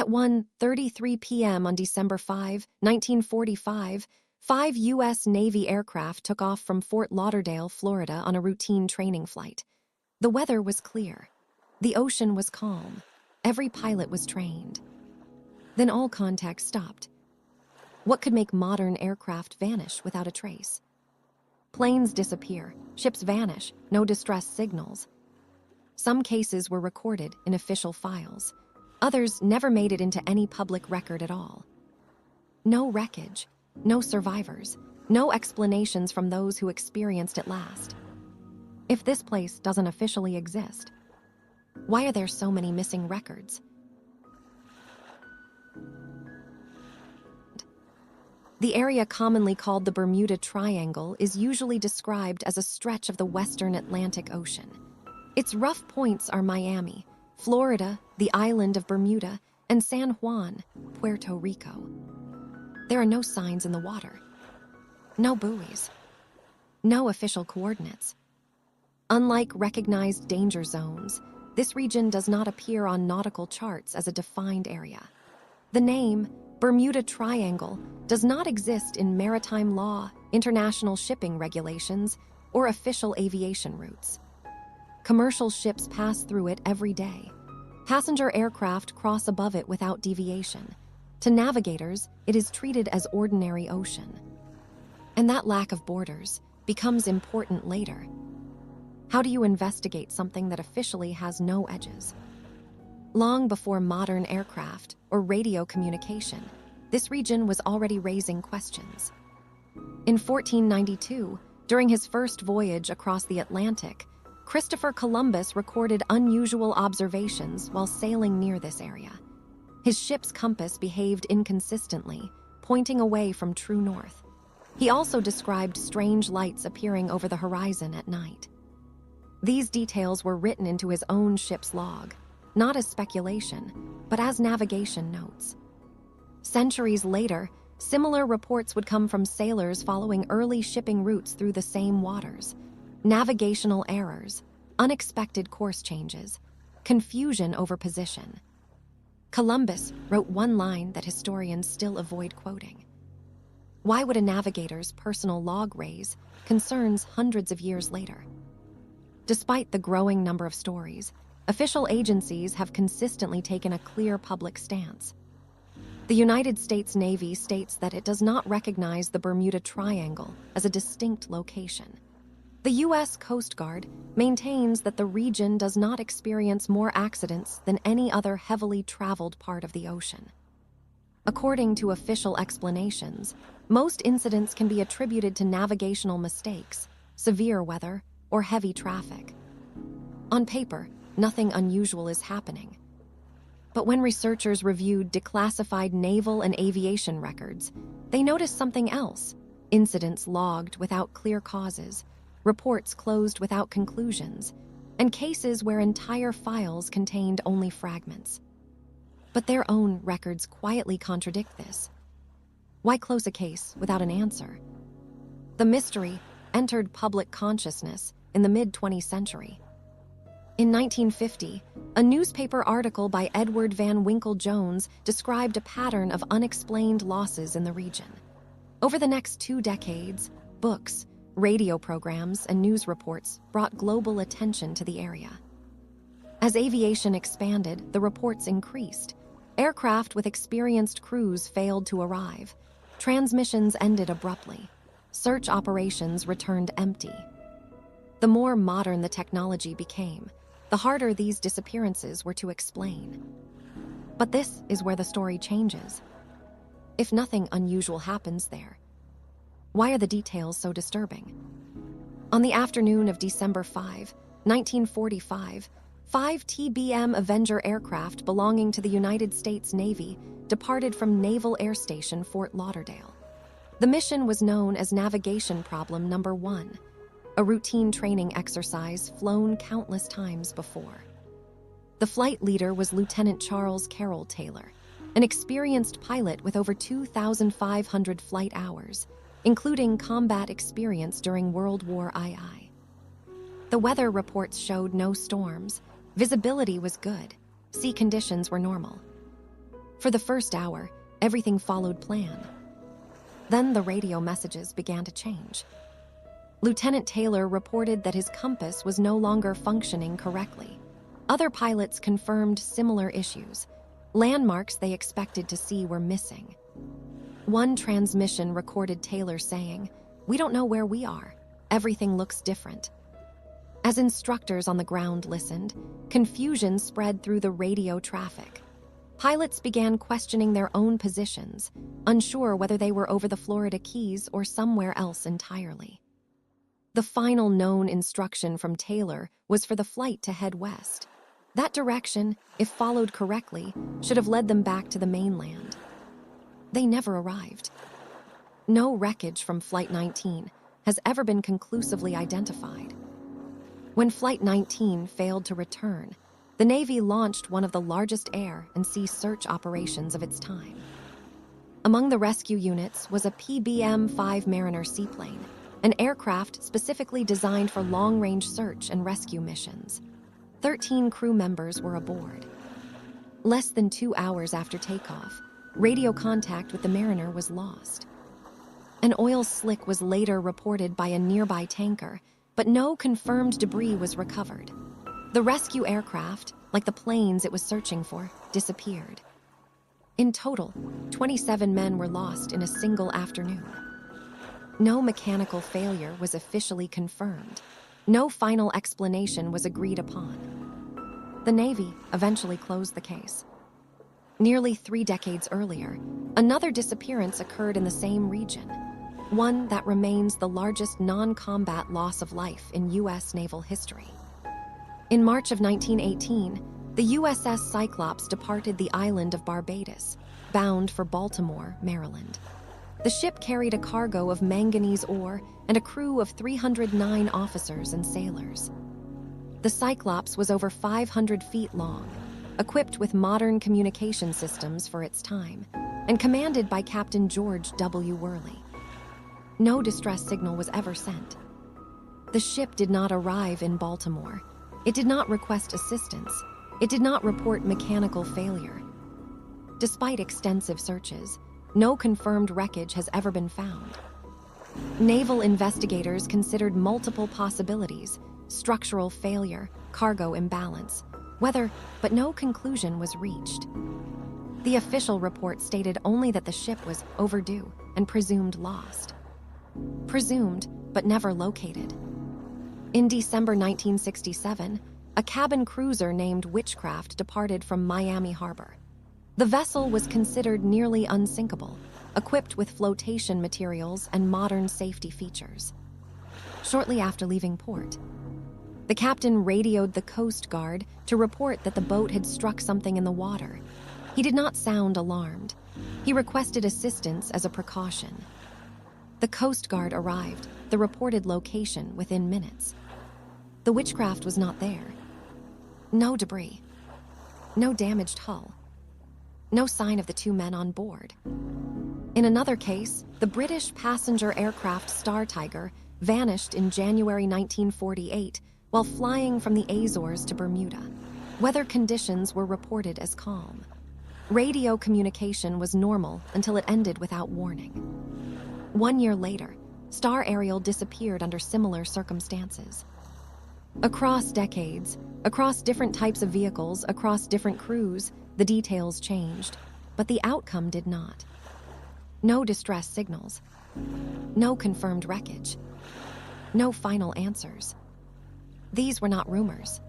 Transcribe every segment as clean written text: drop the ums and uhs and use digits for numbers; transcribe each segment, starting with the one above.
At 1:33 p.m. on December 5, 1945, 5 U.S. Navy aircraft took off from Fort Lauderdale, Florida on a routine training flight. The weather was clear. The ocean was calm. Every pilot was trained. Then all contact stopped. What could make modern aircraft vanish without a trace? Planes disappear, ships vanish, no distress signals. Some cases were recorded in official files. Others never made it into any public record at all. No wreckage, no survivors, no explanations from those who experienced it last. If this place doesn't officially exist, why are there so many missing records? The area commonly called the Bermuda Triangle is usually described as a stretch of the western Atlantic Ocean. Its rough points are Miami, Florida, the island of Bermuda, and San Juan, Puerto Rico. There are no signs in the water, no buoys, no official coordinates. Unlike recognized danger zones, this region does not appear on nautical charts as a defined area. The name, Bermuda Triangle, does not exist in maritime law, international shipping regulations, or official aviation routes. Commercial ships pass through it every day. Passenger aircraft cross above it without deviation. To navigators, it is treated as ordinary ocean. And that lack of borders becomes important later. How do you investigate something that officially has no edges? Long before modern aircraft or radio communication, this region was already raising questions. In 1492, during his first voyage across the Atlantic, Christopher Columbus recorded unusual observations while sailing near this area. His ship's compass behaved inconsistently, pointing away from true north. He also described strange lights appearing over the horizon at night. These details were written into his own ship's log, not as speculation, but as navigation notes. Centuries later, similar reports would come from sailors following early shipping routes through the same waters. Navigational errors, unexpected course changes, confusion over position. Columbus wrote one line that historians still avoid quoting. Why would a navigator's personal log raise concerns hundreds of years later? Despite the growing number of stories, official agencies have consistently taken a clear public stance. The United States Navy states that it does not recognize the Bermuda Triangle as a distinct location. The U.S. Coast Guard maintains that the region does not experience more accidents than any other heavily traveled part of the ocean. According to official explanations, most incidents can be attributed to navigational mistakes, severe weather, or heavy traffic. On paper, nothing unusual is happening. But when researchers reviewed declassified naval and aviation records, they noticed something else: incidents logged without clear causes, reports closed without conclusions, and cases where entire files contained only fragments. But their own records quietly contradict this. Why close a case without an answer? The mystery entered public consciousness in the mid-20th century. In 1950, a newspaper article by Edward Van Winkle Jones described a pattern of unexplained losses in the region. Over the next 2 decades, books, radio programs, and news reports brought global attention to the area. As aviation expanded, the reports increased. Aircraft with experienced crews failed to arrive. Transmissions ended abruptly. Search operations returned empty. The more modern the technology became, the harder these disappearances were to explain. But this is where the story changes. If nothing unusual happens there, why are the details so disturbing? On the afternoon of December 5, 1945, 5 TBM Avenger aircraft belonging to the United States Navy departed from Naval Air Station Fort Lauderdale. The mission was known as Navigation Problem Number 1, a routine training exercise flown countless times before. The flight leader was Lieutenant Charles Carroll Taylor, an experienced pilot with over 2,500 flight hours, including combat experience during World War II. The weather reports showed no storms, visibility was good, sea conditions were normal. For the first hour, everything followed plan. Then the radio messages began to change. Lieutenant Taylor reported that his compass was no longer functioning correctly. Other pilots confirmed similar issues. Landmarks they expected to see were missing. One transmission recorded Taylor saying, "We don't know where we are. Everything looks different." As instructors on the ground listened, confusion spread through the radio traffic. Pilots began questioning their own positions, unsure whether they were over the Florida Keys or somewhere else entirely. The final known instruction from Taylor was for the flight to head west. That direction, if followed correctly, should have led them back to the mainland. They never arrived. No wreckage from Flight 19 has ever been conclusively identified. When Flight 19 failed to return, the Navy launched one of the largest air and sea search operations of its time. Among the rescue units was a PBM-5 Mariner seaplane, an aircraft specifically designed for long-range search and rescue missions. 13 crew members were aboard. Less than 2 hours after takeoff, radio contact with the Mariner was lost. An oil slick was later reported by a nearby tanker, but no confirmed debris was recovered. The rescue aircraft, like the planes it was searching for, disappeared. In total, 27 men were lost in a single afternoon. No mechanical failure was officially confirmed. No final explanation was agreed upon. The Navy eventually closed the case. Nearly 3 decades earlier, another disappearance occurred in the same region, one that remains the largest non-combat loss of life in U.S. naval history. In March of 1918, the USS Cyclops departed the island of Barbados, bound for Baltimore, Maryland. The ship carried a cargo of manganese ore and a crew of 309 officers and sailors. The Cyclops was over 500 feet long, equipped with modern communication systems for its time, and commanded by Captain George W. Worley. No distress signal was ever sent. The ship did not arrive in Baltimore. It did not request assistance. It did not report mechanical failure. Despite extensive searches, no confirmed wreckage has ever been found. Naval investigators considered multiple possibilities: structural failure, cargo imbalance, weather, but no conclusion was reached. The official report stated only that the ship was overdue and presumed lost. Presumed, but never located. In December 1967, a cabin cruiser named Witchcraft departed from Miami Harbor. The vessel was considered nearly unsinkable, equipped with flotation materials and modern safety features. Shortly after leaving port, the captain radioed the Coast Guard to report that the boat had struck something in the water. He did not sound alarmed. He requested assistance as a precaution. The Coast Guard arrived, the reported location within minutes. The Witchcraft was not there. No debris. No damaged hull. No sign of the 2 men on board. In another case, the British passenger aircraft Star Tiger vanished in January 1948 while flying from the Azores to Bermuda. Weather conditions were reported as calm. Radio communication was normal until it ended without warning. 1 year later, Star Ariel disappeared under similar circumstances. Across decades, across different types of vehicles, across different crews, the details changed, but the outcome did not. No distress signals. No confirmed wreckage. No final answers. These were not rumors.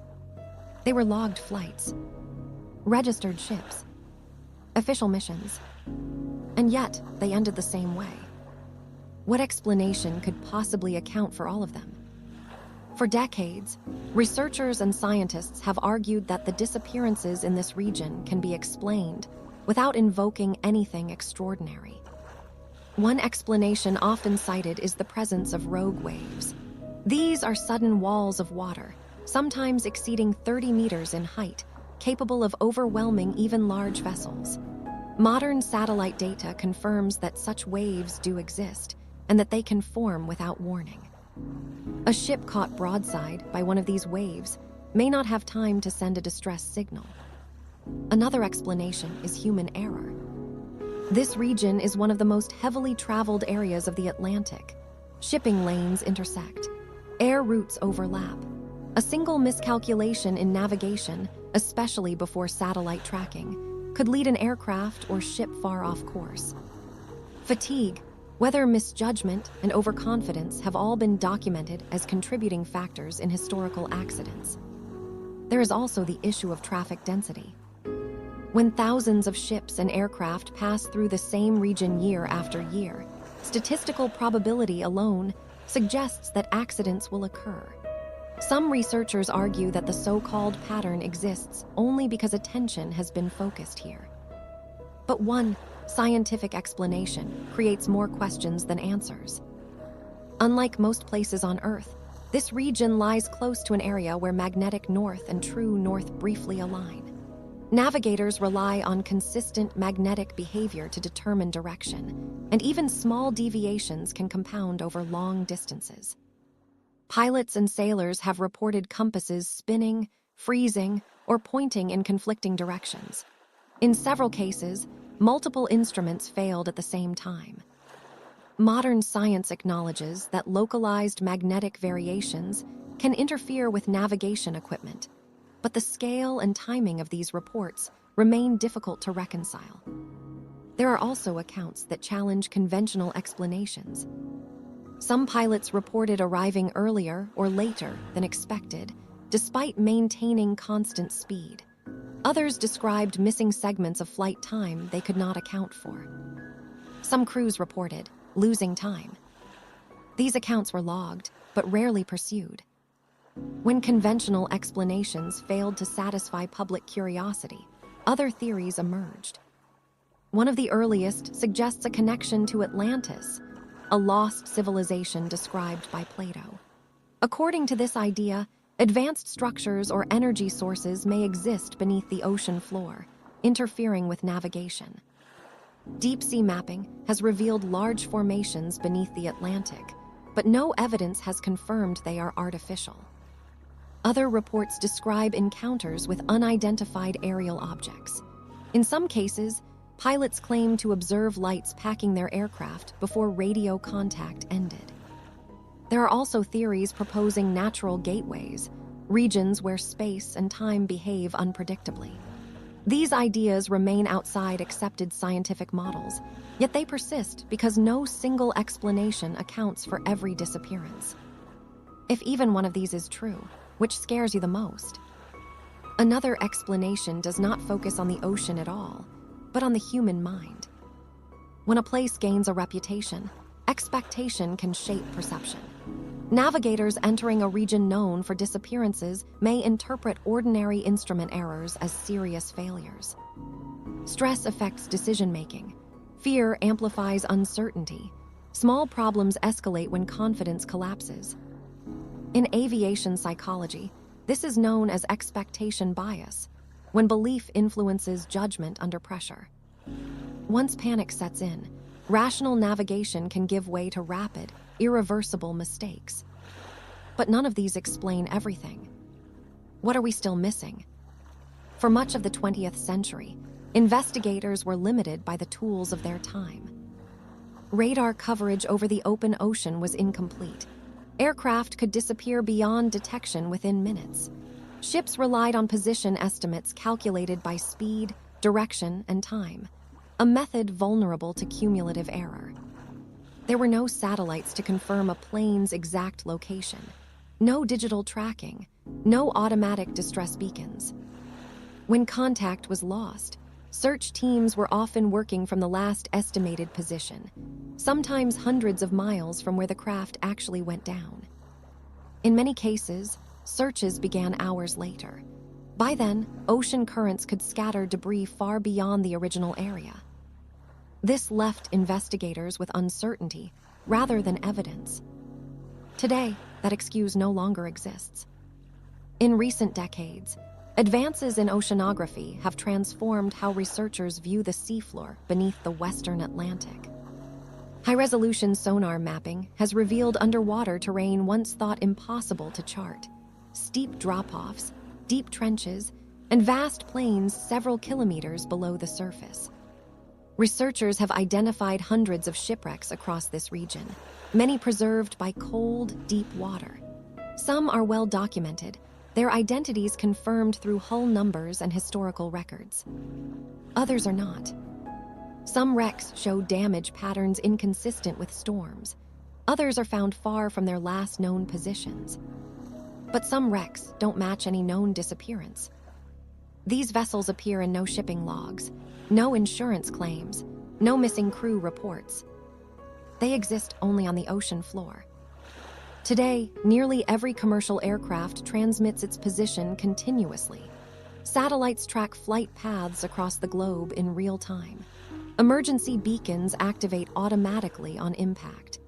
They were logged flights, registered ships, official missions, and yet they ended the same way. What explanation could possibly account for all of them? For decades, researchers and scientists have argued that the disappearances in this region can be explained without invoking anything extraordinary. One explanation often cited is the presence of rogue waves. These are sudden walls of water, sometimes exceeding 30 meters in height, capable of overwhelming even large vessels. Modern satellite data confirms that such waves do exist and that they can form without warning. A ship caught broadside by one of these waves may not have time to send a distress signal. Another explanation is human error. This region is one of the most heavily traveled areas of the Atlantic. Shipping lanes intersect. Air routes overlap. A single miscalculation in navigation, especially before satellite tracking, could lead an aircraft or ship far off course. Fatigue, weather misjudgment, and overconfidence have all been documented as contributing factors in historical accidents. There is also the issue of traffic density. When thousands of ships and aircraft pass through the same region year after year, statistical probability alone suggests that accidents will occur. Some researchers argue that the so-called pattern exists only because attention has been focused here. But one scientific explanation creates more questions than answers. Unlike most places on Earth, this region lies close to an area where magnetic north and true north briefly align. Navigators rely on consistent magnetic behavior to determine direction, and even small deviations can compound over long distances. Pilots and sailors have reported compasses spinning, freezing, or pointing in conflicting directions. In several cases, multiple instruments failed at the same time. Modern science acknowledges that localized magnetic variations can interfere with navigation equipment, but the scale and timing of these reports remain difficult to reconcile. There are also accounts that challenge conventional explanations. Some pilots reported arriving earlier or later than expected, despite maintaining constant speed. Others described missing segments of flight time they could not account for. Some crews reported losing time. These accounts were logged, but rarely pursued. When conventional explanations failed to satisfy public curiosity, other theories emerged. One of the earliest suggests a connection to Atlantis, a lost civilization described by Plato. According to this idea, advanced structures or energy sources may exist beneath the ocean floor, interfering with navigation. Deep-sea mapping has revealed large formations beneath the Atlantic, but no evidence has confirmed they are artificial. Other reports describe encounters with unidentified aerial objects. In some cases, pilots claim to observe lights packing their aircraft before radio contact ended. There are also theories proposing natural gateways, regions where space and time behave unpredictably. These ideas remain outside accepted scientific models, yet they persist because no single explanation accounts for every disappearance. If even one of these is true, which scares you the most? Another explanation does not focus on the ocean at all, but on the human mind. When a place gains a reputation, expectation can shape perception. Navigators entering a region known for disappearances may interpret ordinary instrument errors as serious failures. Stress affects decision-making. Fear amplifies uncertainty. Small problems escalate when confidence collapses. In aviation psychology, this is known as expectation bias, when belief influences judgment under pressure. Once panic sets in, rational navigation can give way to rapid, irreversible mistakes. But none of these explain everything. What are we still missing? For much of the 20th century, investigators were limited by the tools of their time. Radar coverage over the open ocean was incomplete. Aircraft could disappear beyond detection within minutes. Ships relied on position estimates calculated by speed, direction, and time, a method vulnerable to cumulative error. There were no satellites to confirm a plane's exact location, no digital tracking, no automatic distress beacons. When contact was lost, search teams were often working from the last estimated position, sometimes hundreds of miles from where the craft actually went down. In many cases, searches began hours later. By then, ocean currents could scatter debris far beyond the original area. This left investigators with uncertainty rather than evidence. Today, that excuse no longer exists. In recent decades, advances in oceanography have transformed how researchers view the seafloor beneath the Western Atlantic. High-resolution sonar mapping has revealed underwater terrain once thought impossible to chart. Steep drop-offs, deep trenches, and vast plains several kilometers below the surface. Researchers have identified hundreds of shipwrecks across this region, many preserved by cold, deep water. Some are well documented, their identities confirmed through hull numbers and historical records. Others are not. Some wrecks show damage patterns inconsistent with storms. Others are found far from their last known positions. But some wrecks don't match any known disappearance. These vessels appear in no shipping logs, no insurance claims, no missing crew reports. They exist only on the ocean floor. Today, nearly every commercial aircraft transmits its position continuously. Satellites track flight paths across the globe in real time. Emergency beacons activate automatically on impact.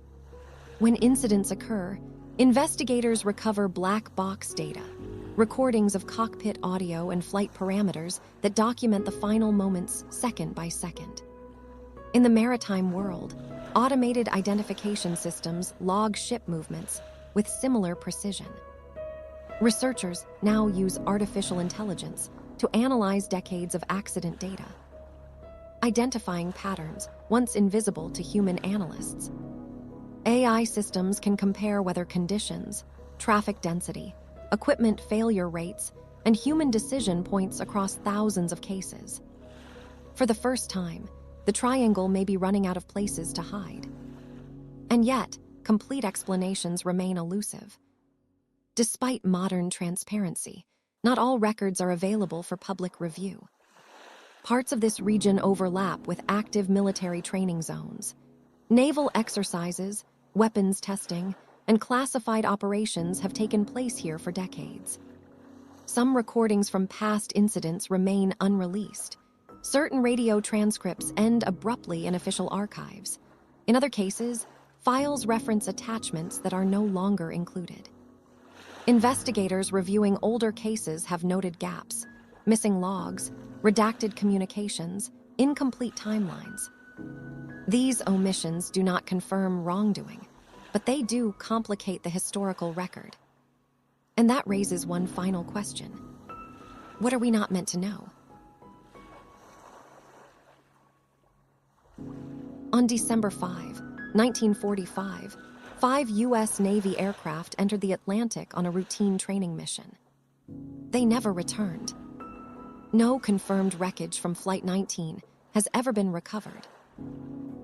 When incidents occur, investigators recover black box data, recordings of cockpit audio and flight parameters that document the final moments second by second. In the maritime world, automated identification systems log ship movements with similar precision. Researchers now use artificial intelligence to analyze decades of accident data, identifying patterns once invisible to human analysts. AI systems can compare weather conditions, traffic density, equipment failure rates, and human decision points across thousands of cases. For the first time, the triangle may be running out of places to hide. And yet, complete explanations remain elusive. Despite modern transparency, not all records are available for public review. Parts of this region overlap with active military training zones. Naval exercises, weapons testing, and classified operations have taken place here for decades. Some recordings from past incidents remain unreleased. Certain radio transcripts end abruptly in official archives. In other cases, files reference attachments that are no longer included. Investigators reviewing older cases have noted gaps, missing logs, redacted communications, incomplete timelines. These omissions do not confirm wrongdoing, but they do complicate the historical record. And that raises one final question. What are we not meant to know? On December 5, 1945, 5 U.S. Navy aircraft entered the Atlantic on a routine training mission. They never returned. No confirmed wreckage from Flight 19 has ever been recovered.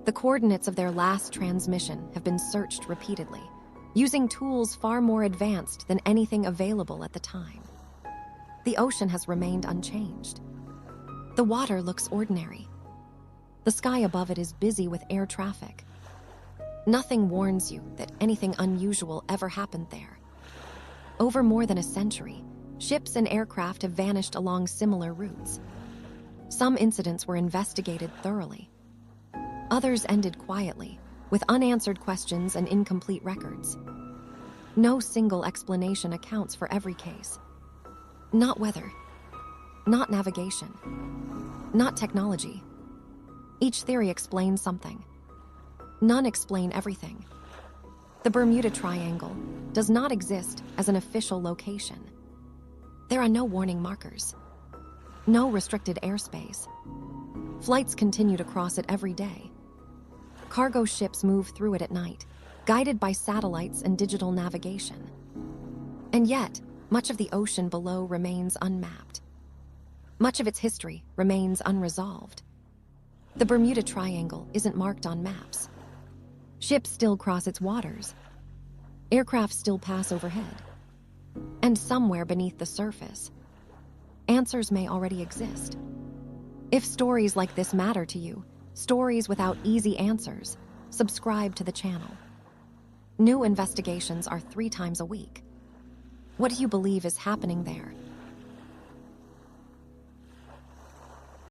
The coordinates of their last transmission have been searched repeatedly, using tools far more advanced than anything available at the time. The ocean has remained unchanged. The water looks ordinary. The sky above it is busy with air traffic. Nothing warns you that anything unusual ever happened there. Over more than a century, ships and aircraft have vanished along similar routes. Some incidents were investigated thoroughly. Others ended quietly, with unanswered questions and incomplete records. No single explanation accounts for every case. Not weather, not navigation, not technology. Each theory explains something. None explain everything. The Bermuda Triangle does not exist as an official location. There are no warning markers, no restricted airspace. Flights continue to cross it every day. Cargo ships move through it at night, guided by satellites and digital navigation. And yet, much of the ocean below remains unmapped. Much of its history remains unresolved. The Bermuda Triangle isn't marked on maps. Ships still cross its waters. Aircraft still pass overhead. And somewhere beneath the surface, answers may already exist. If stories like this matter to you, stories without easy answers, subscribe to the channel. New investigations are 3 times a week. What do you believe is happening there?